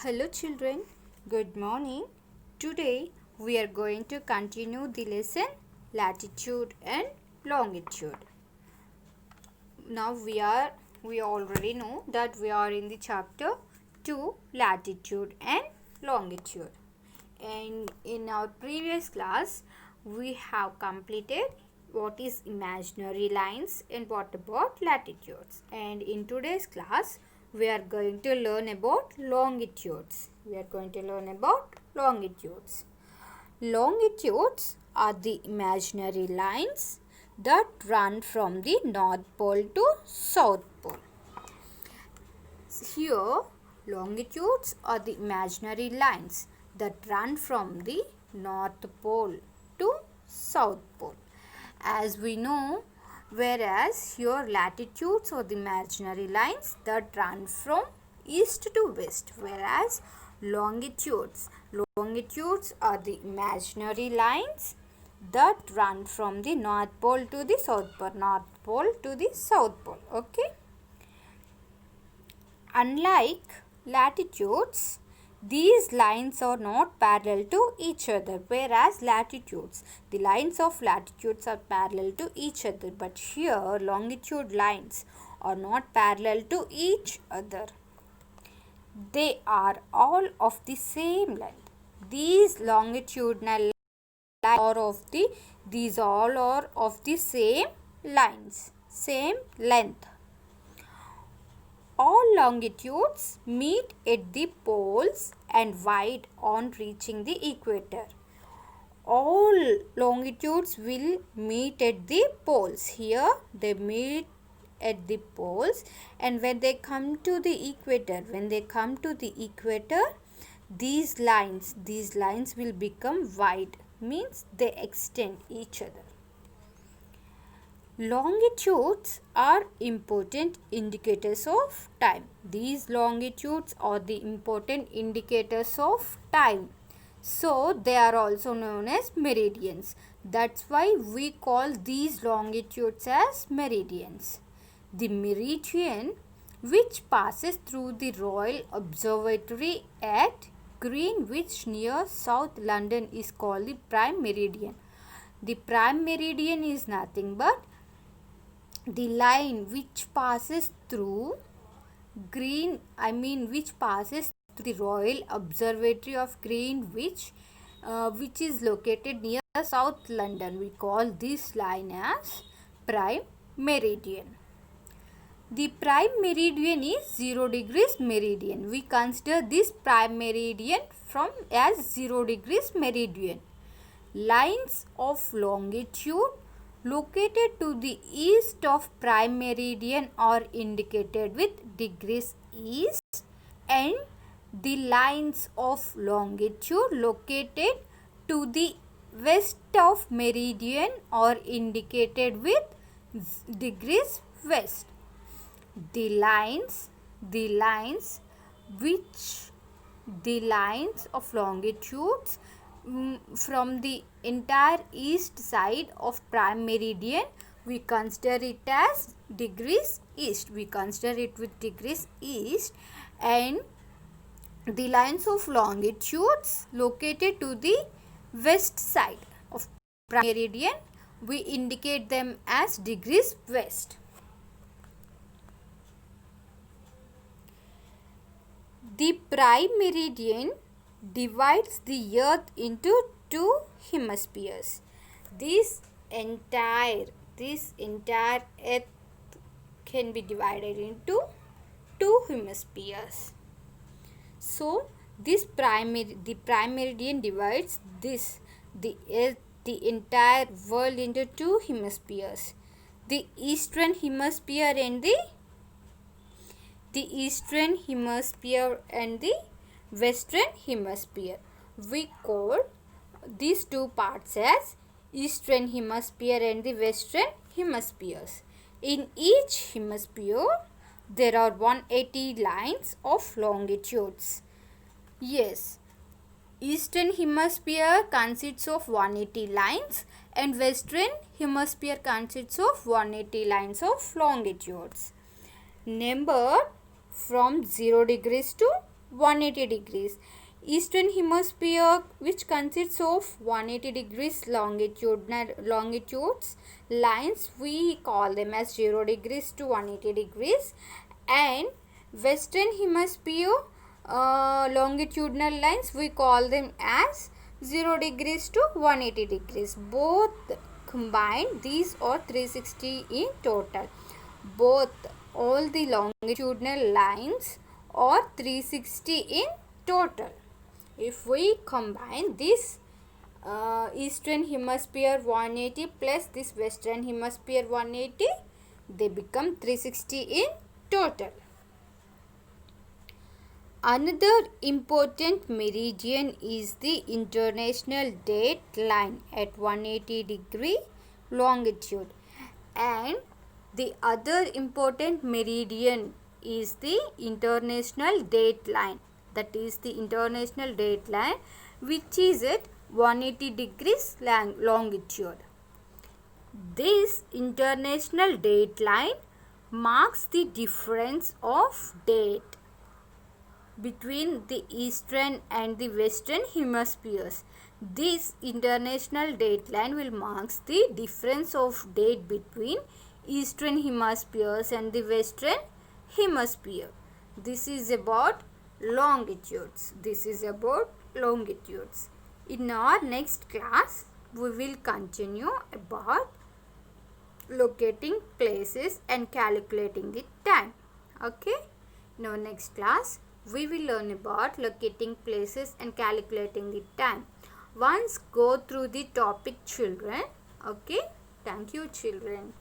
Hello children, good morning. Today we are going to continue the lesson latitude and longitude. Now we already know that we are in the chapter 2 latitude and longitude. And in our previous class we have completed what is imaginary lines and what about latitudes. And in today's class we are going to learn about longitudes. Longitudes are the imaginary lines that run from the North Pole to South Pole. Here, longitudes are the imaginary lines that run from the North Pole to South Pole. As we know, whereas here latitudes are the imaginary lines that run from east to west, whereas longitudes are the imaginary lines that run from the North Pole to the South Pole. Okay. Unlike latitudes, these lines are not parallel to each other, whereas the lines of latitudes are parallel to each other, but here longitude lines are not parallel to each other. They are all of the same length. These longitudinal lines are of the same length. All longitudes meet at the poles and wide on reaching the equator. All longitudes will meet at the poles. Here they meet at the poles, and when they come to the equator, these lines will become wide, means they extend each other. Longitudes are important indicators of time. These longitudes are the important indicators of time. So, they are also known as meridians. That's why we call these longitudes as meridians. The meridian which passes through the Royal Observatory at Greenwich near South London is called the prime meridian. The prime meridian is nothing but the line which passes through the Royal Observatory of Greenwich, which is located near South London. We call this line as prime meridian. The prime meridian is 0 degrees meridian. We consider this prime meridian as 0 degrees meridian. Lines of longitude located to the east of prime meridian are indicated with degrees east, and the lines of longitude located to the west of meridian are indicated with degrees west. The lines of longitudes from the entire east side of prime meridian, we consider it as degrees east. And the lines of longitudes located to the west side of prime meridian, we indicate them as degrees west. The prime meridian divides the earth into two hemispheres. This entire earth can be divided into two hemispheres. So the prime meridian divides the entire world into two hemispheres, the eastern hemisphere and the western hemisphere. We call these two parts as eastern hemisphere and the western hemispheres. In each hemisphere there are 180 lines of longitudes. Yes, eastern hemisphere consists of 180 lines and western hemisphere consists of 180 lines of longitudes. Number from 0 degrees to 180 degrees. Eastern hemisphere, which consists of 180 degrees longitudes lines, we call them as 0 degrees to 180 degrees, and western hemisphere longitudinal lines, we call them as 0 degrees to 180 degrees. Both combined, these are 360 in total. All the longitudinal lines are 360 in total. If we combine this eastern hemisphere 180 plus this western hemisphere 180, they become 360 in total. Another important meridian is the international date line at 180 degree longitude, and the other important meridian is the international date line, that is the international date line which is at 180 degrees longitude. This international date line marks the difference of date between the eastern and the western hemispheres. This international date line will marks the difference of date between eastern hemispheres and the western hemisphere. This is about longitudes. In our next class, we will continue about locating places and calculating the time. Okay? In our next class, we will learn about locating places and calculating the time. Once go through the topic, children. Okay? Thank you, children.